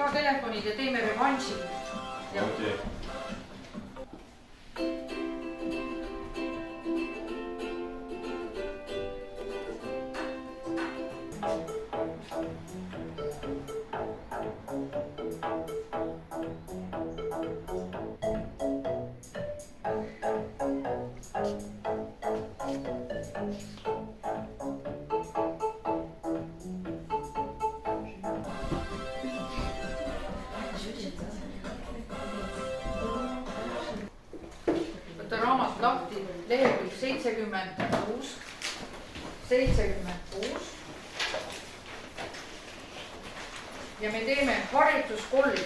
ka telefonid ja teeme revanši. okei. Võta raamat lahti, lehekülg 76. Ja me teeme harjutuskolm.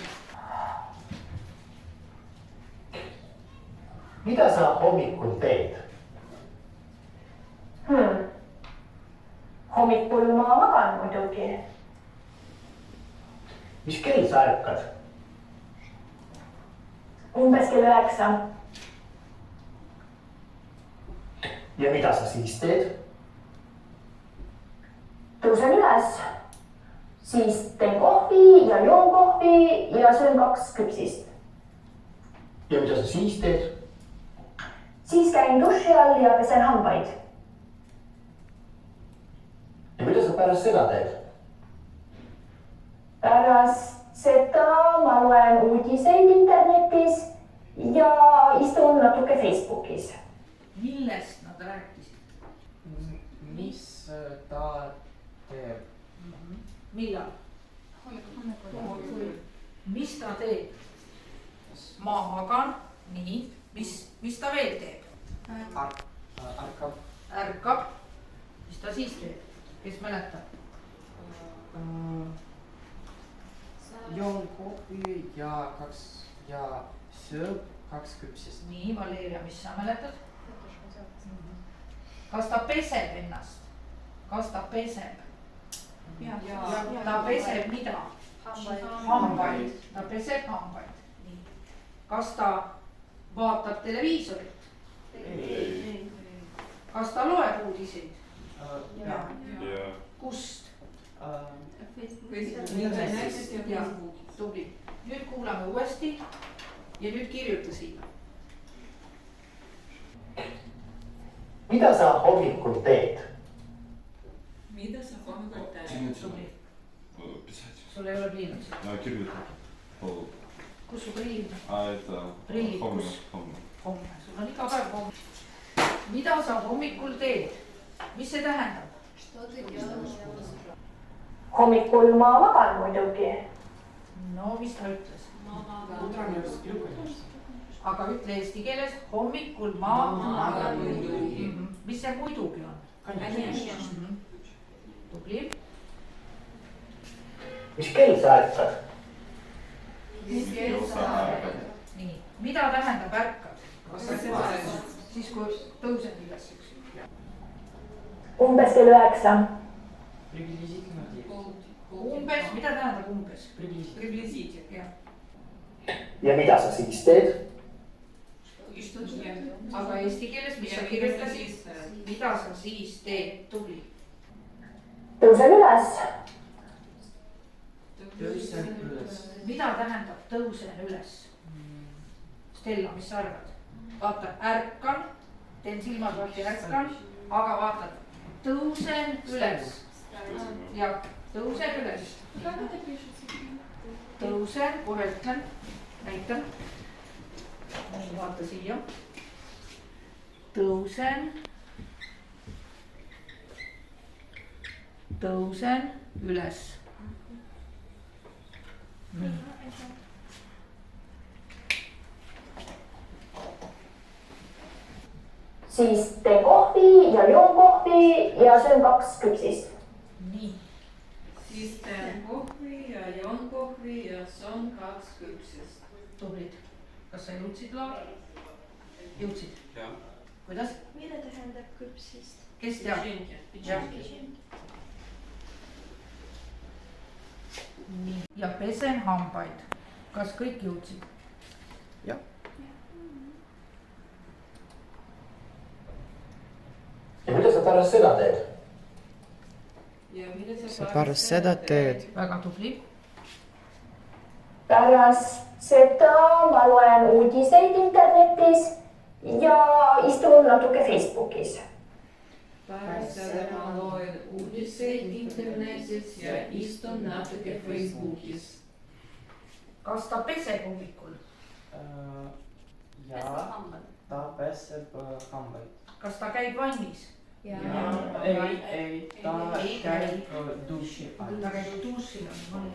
Mida sa hommikul teed? Hommikul ma magan muidugi. Mis kell sa ärkad? Umbes kell 9. Ja mida sa siis teed? Tõusen üles, siis teen kohvi ja joon kohvi ja söön 2 küpsist. Ja mida sa siis teed? Siis käin duši all ja pesen hambaid. Ja mida sa pärast seda teed? Pärast seda ma loen uudiseid internetis ja istun natuke Facebookis. Millest nad rääkisid? Mis ta teeb? Millal? Mis ta teeb? Ma magan, nii. Mis ta veel teeb? Ärkab. Ärkab. Mis ta siis teeb? Kes mäletab? Joon kohvi ja sööb 2 küpsist. Nii, Valeria, mis sa mäletad? Kas ta peseb ennast? Kas ta peseb? Ta peseb mida? Hambaid. Ta peseb hambaid. Nii. Kas ta vaatab televiisorit? Kas ta loeb uudiseid? Kust? Ja, tubli. Nüüd kuulame uuesti ja nüüd kirjuta siia. Mida sa hommikul teed? Mida sa hommikul teed? Tubli. Писать. Sul ei ole pliiatsit. Kirjutada. Kus su prill? Это Прилик, homme. Homme. Sul on iga päev homme. Mida sa hommikul teed? Mis see tähendab? Hommikul ma magan muidugi. No, mis ta ütles? Aga ütle eesti keeles, hommikul ma magan muidugi. Mis see muidugi on? Tubli. Mis kell sa ärkad? Nii, mida tähendab ärkad? Siis kui tõusen üles, eks ju. Umbes kell 9. Umbes, mida tähendab umbes? Приблизительно. Ja mida sa siis teed? Aga eesti keeles, mis sa kirjutasid? Mida sa siis teed? Tubli. Tõusen üles. Mida tähendab tõusen üles? Stella, mis sa arvad? Vaata, ärkan, teen silmad lahti, ärkan, aga vaatad, tõusen üles. Ja tõusen üles. Tõusen, kohe ütlen, näitan. Vaata siia. Tõusen üles. Nii. Siis teen kohvi ja joon kohvi ja söön 2 küpsist. Nii. Siis teen kohvi ja joon kohvi ja söön 2 küpsist. Tublid. Kas sa jõudsid laua? Jõudsid? Jah. Kuidas? Mida tähendab küpsist? Kes teab? Nii. Ja pesen hambaid. Kas kõik jõudsid? Jah. Ja mida sa pärast seda teed? Sa pärast seda teed? Väga tubli. pärast seda ma loen uudiseid internetis ja istun natuke Facebookis. Pärast seda ma loen uudiseid internetis ja istun natuke Facebookis. kas ta peseb hommikul? Ja, ta peseb hambaid. kas ta käib vannis? Ei, ta käib duši all. ta käib duši all.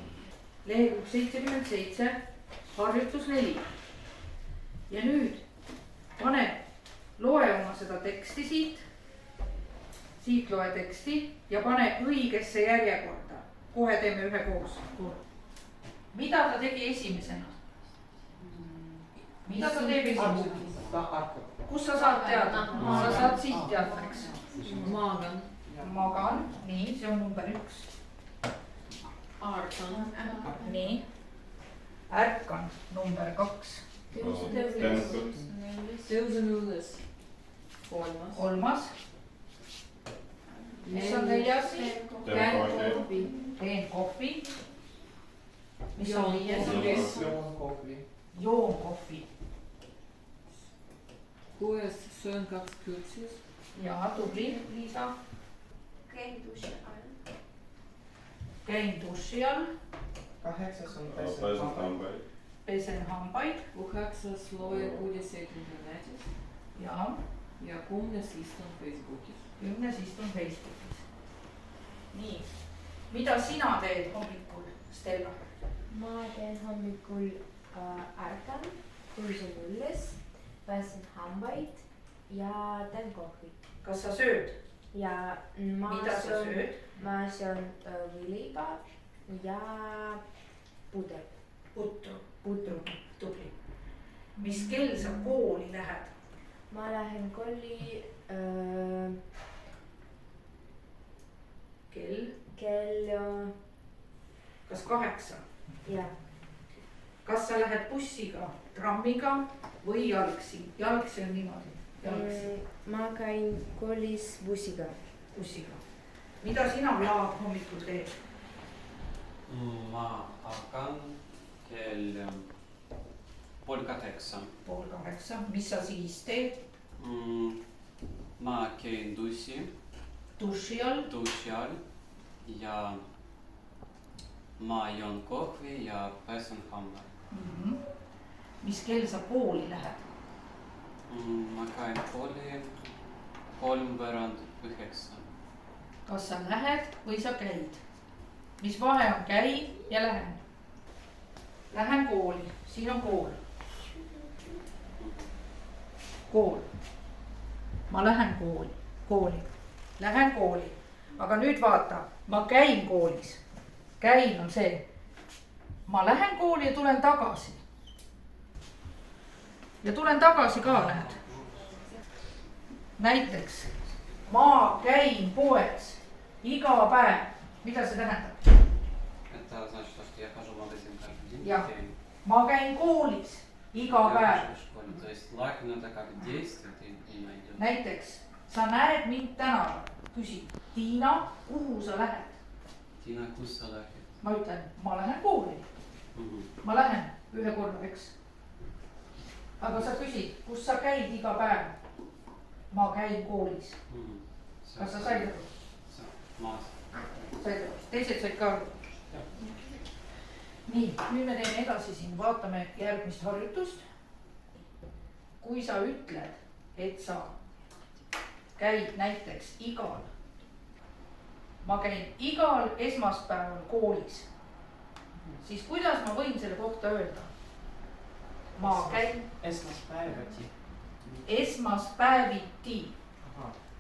lehekülg 77, harjutus 4. ja nüüd loe oma seda teksti siit loe teksti ja pane õigesse järjekorda. kohe teeme ühe koos. mida ta tegi esimesena? mida ta teeb esimesena? Ta ärkab. kus sa saad teada? sa saad siit teada, eks? Magan. magan, nii, see on number 1. Ärkan. nii, ärkan, number 2. Tõusen üles. 3. mis on 4? teen kohvi. mis on 5? Joon kohvi. joon kohvi. 6. Söön 2 küpsist. ja tubli, Liisa. Käin duši all. käin duši all. 8 on Pesen hambaid. pesen hambaid. 9. loen uudiseid internetis. ja 10. istun Facebookis. 10. istun Facebookis. nii, mida sina teed hommikul, Stella? Ma teen hommikul ärkan, tõusen üles, pesen hambaid ja teen kohvi. kas sa sööd? Ja mida sa sööd? ma söön võileiba ja puder. putru, tubli. mis kell sa kooli lähed? Ma lähen kooli kell kas 8? ja kas sa lähed bussiga, trammiga või jalgsi? jalgsi on niimoodi, jalgsi. ma käin koolis bussiga. mida sina, Jaak, hommikul teed? Ma ärkan kell 7:30. 7:30, mis sa siis teed? Ma käin duši all ja ma joon kohvi ja pesen hambaid. mis kell sa kooli lähed? Ma käin kooli 8:30. kas sa lähed või sa käid? mis vahe on käin ja lähen? Lähen kooli, siin on kool. ma lähen kooli, lähen kooli, aga nüüd vaata, ma käin koolis. käin on see, ma lähen kooli ja tulen tagasi. ja tulen tagasi ka, näed. näiteks ma käin poes iga päev, mida see tähendab? Это значит, что я хожу в магазин каждый день. Ja. ma käin koolis iga päev. То есть лайк это как действие, ты именно идешь. näiteks sa näed mind tänaval, küsid, Tiina, kuhu sa lähed? Tiina, kus sa lähed? ma ütlen, ma lähen kooli. ma lähen ühe korra, eks. aga sa küsid, kus sa käid iga päev? ma käin koolis. kas sa said aru? said aru, teised said ka aru. nii, nüüd me teeme edasi siin, vaatame järgmist harjutust. kui sa ütled, et sa käid näiteks ma käin igal esmaspäeval koolis, siis kuidas ma võin selle kohta öelda? ma käin esmaspäeviti.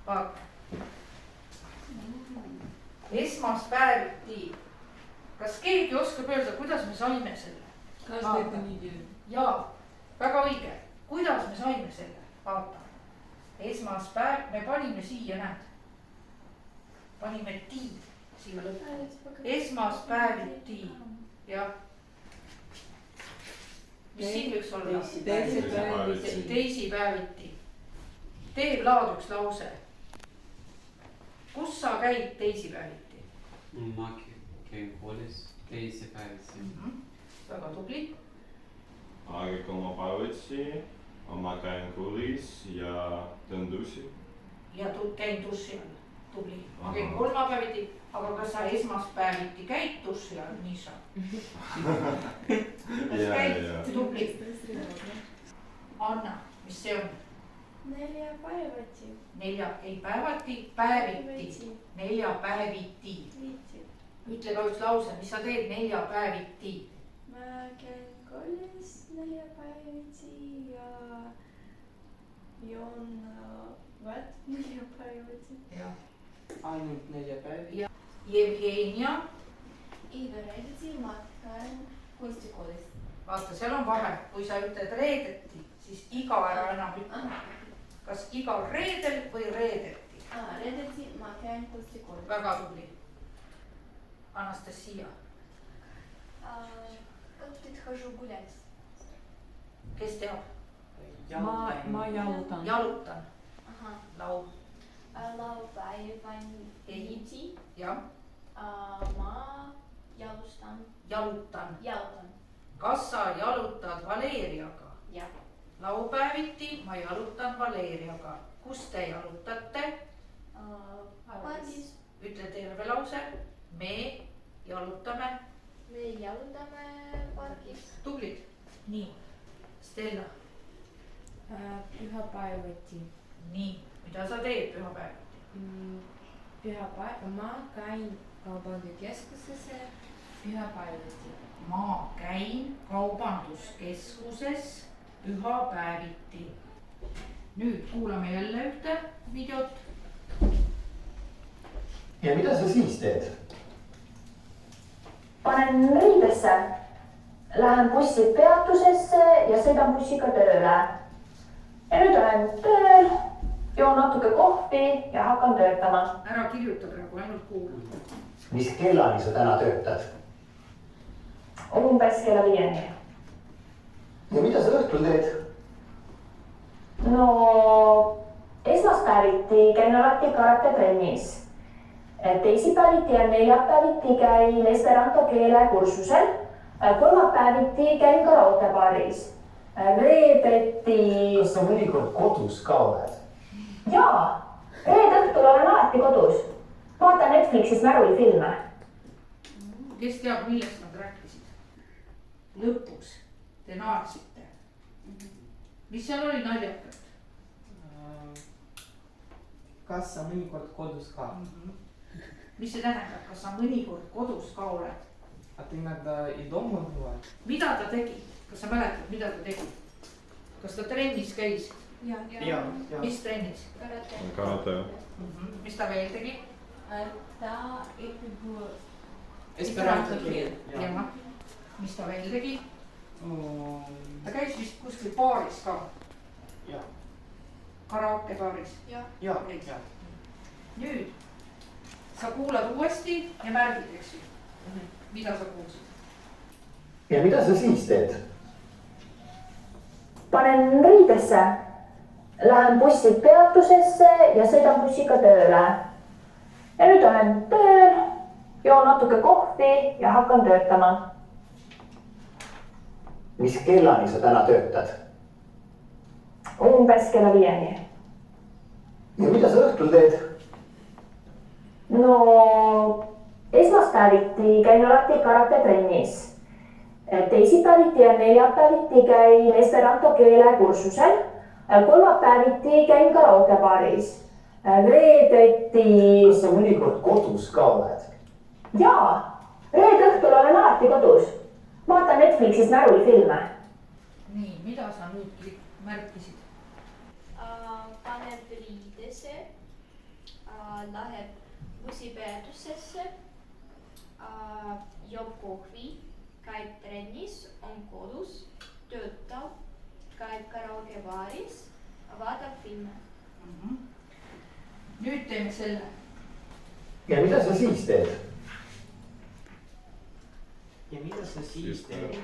vaata, esmaspäeviti. kas keegi oskab öelda, kuidas me saime selle? Каждый понедельник. jaa, väga õige, kuidas me saime selle, vaata. esmaspäev, me panime siia, näed. panime ti siia lõppu. esmaspäeviti, jah. mis siin võiks olla? teisipäeviti. tee laad üks lause. kus sa käid teisipäeviti? Ma käin koolis teisipäeviti. väga tubli. Aga kui ma päevatsi, ma käin koolis ja teen duši. Ja käin duši all, tubli. Ma käin kolmapäeviti, aga kas sa esmaspäeviti käid duši all, Miša? Tubli. Anna, mis see on? Neljapäeviti. Ei päevati, päeviti. Neljapäeviti. Ütle ka üks lause, mis sa teed neljapäeviti? Ma käin koolis neljapäeviti ja joon vett neljapäeviti. Ainult 4 päevi. Jevgenia. Iga reedeti ma käin kunstikoolis. Vaata, seal on vahe, kui sa ütled reedeti, siis iga ära enam ütle. Kas igal reedel või reedeti? Reedeti ma käin kunstikoolis. Väga tubli. Anastasia. Õhtul хожу гулять. Kes teab? Ma jalutan. Jalutan. Laul. Laupäeviti. Jah. Ma jalustan. Jalutan. Jalutan. Kas sa jalutad Valeriaga? Jah. Laupäeviti ma jalutan Valeriaga. Kus te jalutate? Pargis. Ütle terve lause. Me jalutame. Me jalutame pargis. Tublid. Nii. Stella. Pühapäeviti. Nii. Mida sa teed pühapäeviti? Ma käin kaubanduskeskusesse pühapäeviti. Ma käin kaubanduskeskuses pühapäeviti. Nüüd kuulame jälle ühte videot. Ja mida sa siis teed? Panen riidesse, lähen bussipeatusesse ja sõidan bussiga tööle. Ja nüüd olen tööl, joon natuke kohvi ja hakkan töötama. Ära kirjuta praegu, ainult kuulu. Mis kellani sa täna töötad? Umbes kella 5. Ja mida sa õhtul teed? No esmaspäeviti käin alati karatetrennis. Teisipäeviti ja neljapäeviti käin esperanto keele kursusel. Kolmapäeviti käin karaotebaaris. Reedeti... Kas sa mõnikord kodus ka oled? Jaa, reede õhtul olen alati kodus. Vaatan Netflixis märulifilme. Kes teab, millest nad rääkisid? Lõpus te naersite. Mis seal oli naljakat? Kas sa mõnikord kodus ka? Mis see tähendab, kas sa mõnikord kodus ka oled? А ты иногда и дома бываешь? Mida ta tegi? Kas sa mäletad, mida ta tegi? Kas ta trennis käis? Ja. Mis trennis? Karate. Mis ta veel tegi? Ta õpib Esperanto keel. Ja. Mis ta veel tegi? Ta käis vist kuskil baaris ka. Ja. Karaoke baaris. Ja. Nüüd sa kuulad uuesti ja märgid, eks ju? Mida sa kuulsid? Ja mida sa siis teed? Panen riidesse, lähen bussipeatusesse ja sõidan bussiga tööle. Ja nüüd olen tööl, joon natuke kohvi ja hakkan töötama. Mis kellani sa täna töötad? Umbes kella 5. Ja mida sa õhtul teed? No esmaspäeviti käin alati karatetrennis. Teisipäeviti ja neljapäeviti käin esperanto keele kursusel. Kolmapäeviti käin karaokebaaris. Reedeti... Kas sa mõnikord kodus ka oled? Jaa, reede õhtul olen alati kodus. Vaatan Netflixis märulifilme. Nii, mida sa nüüd märkisid? Paneb riidesse, läheb bussipeatusesse, joob kohvi, käib trennis, on kodus, töötab, käib karaokebaaris, vaatab filme. Nüüd teeme selle. Ja mida sa siis teed? Ja mida sa siis teed?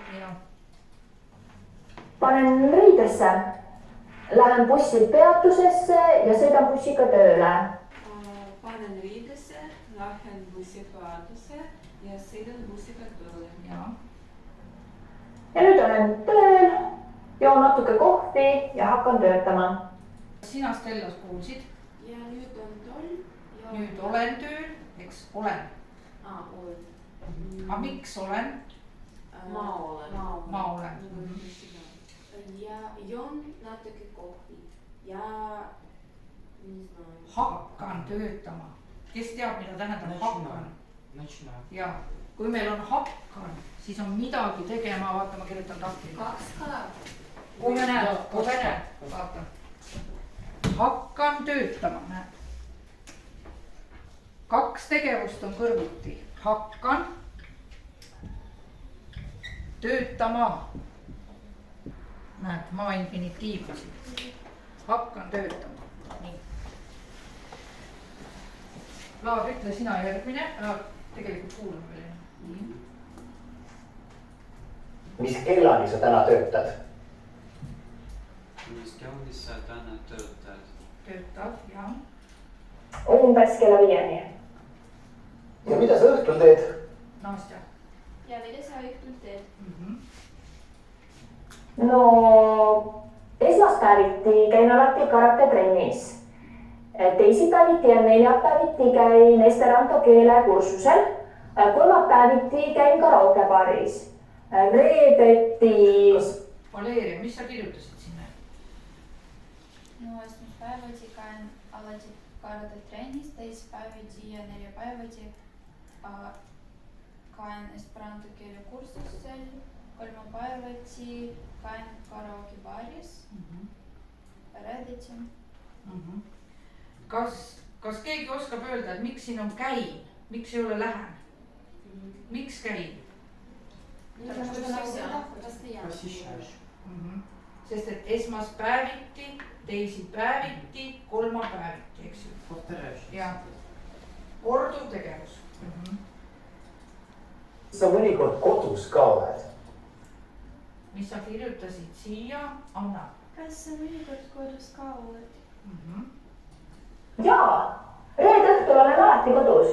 Panen riidesse, lähen bussipeatusesse ja sõidan bussiga tööle. Panen riidesse, lähen bussipeatusse ja sõidan bussiga tööle. ja nüüd olen tööl, joon natuke kohvi ja hakkan töötama. sina Stellas kuulsid? Ja nüüd on toll. Nüüd olen tööl, eks olen. Olen. Aga miks olen? Ma olen. Ma olen. Ja joon natuke kohvi. Ja hakkan töötama. Kes teab, mida tähendab hakkan? Начинаю. Ja kui meil on hakkan, siis on midagi tegema, vaata, ma kirjutan tahvlile. 2 ka. Kohe näed, vaata. Hakkan töötama, näed. 2 tegevust on kõrvuti. Hakkan töötama. Näed, maa infinitiivasi. Hakkan töötama. Nii. Laar, ütle sina järgmine. Tegelikult kuulame veel. Nii. Mis kellani sa täna töötad? Mis kellani sa täna töötad? Töötad, jah. Umbes kella 5-ni. Ja mida sa õhtul teed? Nastja. Ja mida sa õhtul teed? No esmaspäeviti käin alati karatetrennis. Teisipäeviti ja neljapäeviti käin esperanto keele kursusel. Kolmapäeviti käin karaokebaaris. Reedeti... Valeria, mis sa kirjutasid sinna? No esmaspäeviti käin alati karatetrennis, teisipäeviti ja neljapäeviti käin esperanto keele kursusel. Kolmapäeviti käin karaokebaaris. Reedeti. Kas keegi oskab öelda, et miks siin on käin? Miks ei ole lähen? Miks käin? Посещаешь. Sest et esmaspäeviti, teisipäeviti, kolmapäeviti, eks ju? Повторяешь. Ja korduv tegevus. Sa mõnikord kodus ka oled? Mis sa kirjutasid siia, Anna? Kas sa mõnikord kodus ka oled? Jaa, reede õhtul olen alati kodus.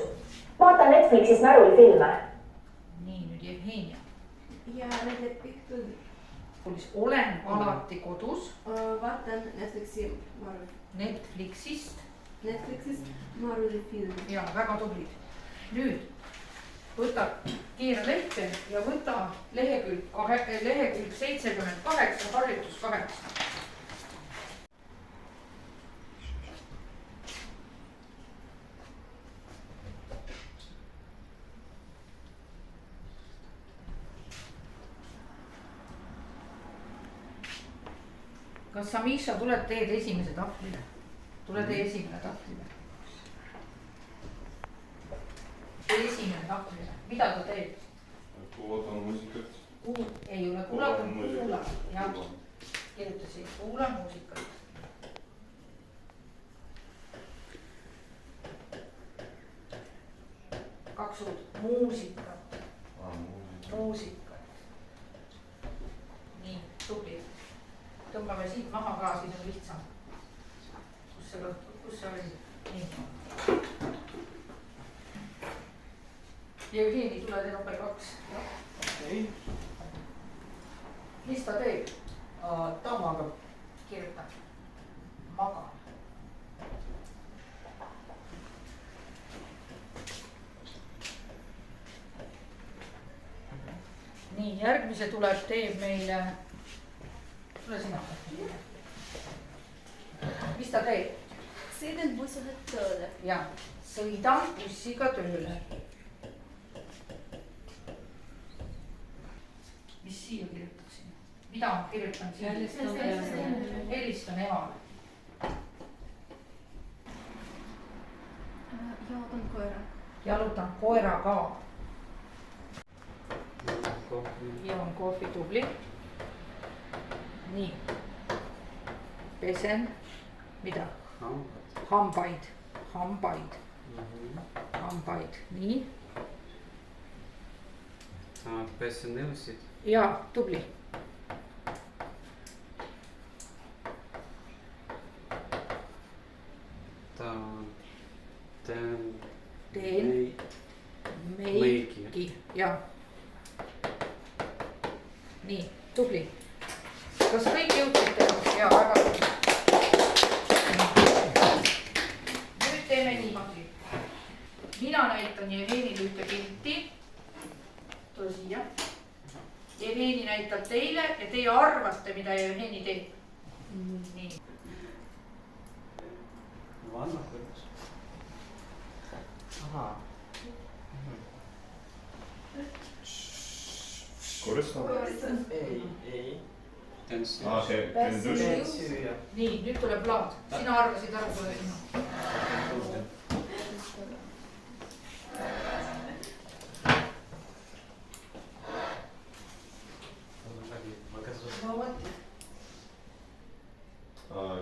Vaatan Netflixist märulifilme. Nii, nüüd Jevgenia. Ja reede õhtul Olen alati kodus. vaatan Netflixist marulifilm. Ja, väga tublid. Nüüd võta kiire lehte ja võta lehekülg 78, harjutus 8. Kas sa, Miša, tuled teed esimese tahvlile? Tule tee esimene tahvlile. Esimene tahvlile. Mida ta teeb? Kuulatan muusikat. Ei ole kuulata, kuula. Ja kirjutasin, kuula muusikat. Kaks suud. Muusikat. Muusikat. Nii, tubli. Tõmbame siit maha ka, siis on lihtsam. Kus see oli? Nii. Jevgeni, tule tee number 2. Okei. Mis ta teeb? Ta magab. Kirjuta. Magan. Nii, järgmise tuleb, teeb meile... Tule sina. Mis ta teeb? Sõidan bussiga tööle. Ja, sõidan bussiga tööle. Mis siia kirjutaksin? Mida ma kirjutan siia? Helistan emale. Jalutan koera. Jalutan koeraga. Joon kohvi, tubli. Nii. Pesen. Mida? Hambaid. Hambaid. Hambaid. Nii. Pesen nõusid. Ja, tubli. Teen meiki. Ja. Nii. tubli. Kas kõik jõudsid teha? Jaa, väga tubli. Nüüd teeme niimoodi. Mina näitan Jevgenile ühte pilti. Tule siia. Jevgeni näitab teile ja teie arvate, mida Jevgeni teeb. Nii. Vanna kõrgus. Aha. Koristan? Ei. Tenssi. Käin duši. Süüa. Nii, nüüd tuleb Vlad. Sina arvasid ära, tule sina.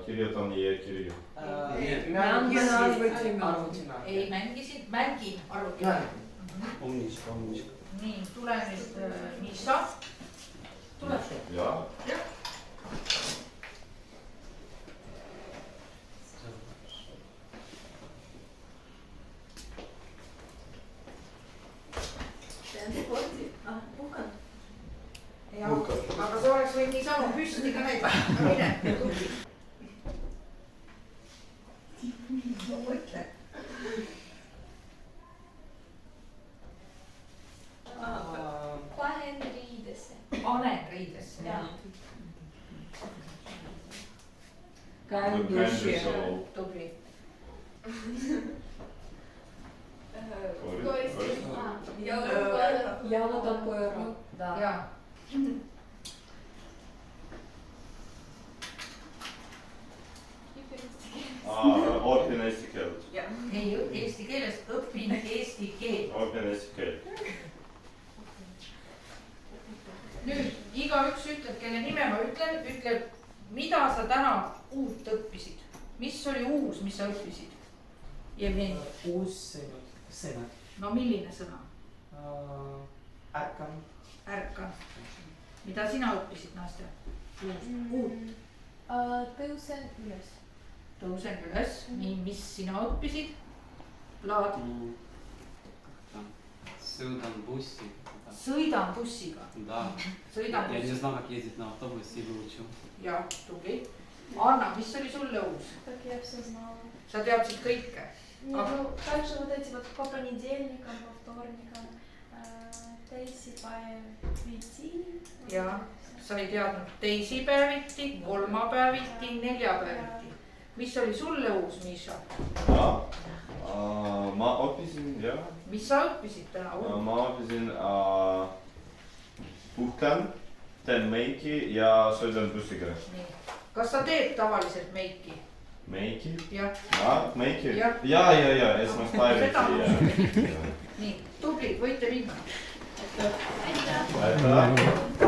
Kirjutan e-kirju. Arvutina. Ei mängisid, mängin arvutina. Умничка. Nii, tule nüüd Miša. Tule. Jaa. Ja, aga sa oleks võinud niisama püsti ka näidata. Mine, tubli. Mõtle. Panen riidesse. Panen riidesse. Käin duši. Tubli. Jalutan koera. Jaa. Õpin eesti keelt. Ei, eesti keelest õpin eesti keel. Õpin eesti keelt. Nüüd igaüks ütleb, kelle nime ma ütlen, ütleb, mida sa täna uut õppisid. Mis oli uus, mis sa õppisid? Jevgeni. Uus sõna. No milline sõna? Ärkan. Ärkan. Mida sina õppisid, Nastja? Uut. Tõusen üles. Tõusen üles. Nii, mis sina õppisid? Vlad. Sõidan bussi. Sõidan bussiga. Да. Sõidan Я не bussiga. знал, как ездить на автобусе и выучил. Ja, tubli. Anna, mis oli sulle uus? Так я все знала. Sa teadsid kõike. Не, ну, также вот эти вот по понедельникам, по вторникам, teisipäeviti. Ja, sa ei teadnud teisipäeviti, kolmapäeviti, neljapäeviti. Mis oli sulle uus, Miša? Ma õppisin, jah. Mis sa õppisid täna uut? Ma õppisin puhkan, teen meiki ja sõidan bussiga. Nii. Kas sa teed tavaliselt meiki? Meiki? Jah. Meiki? Jah. Ja, esmaspäeviti. Nii, tubli, võite minna. Aitäh.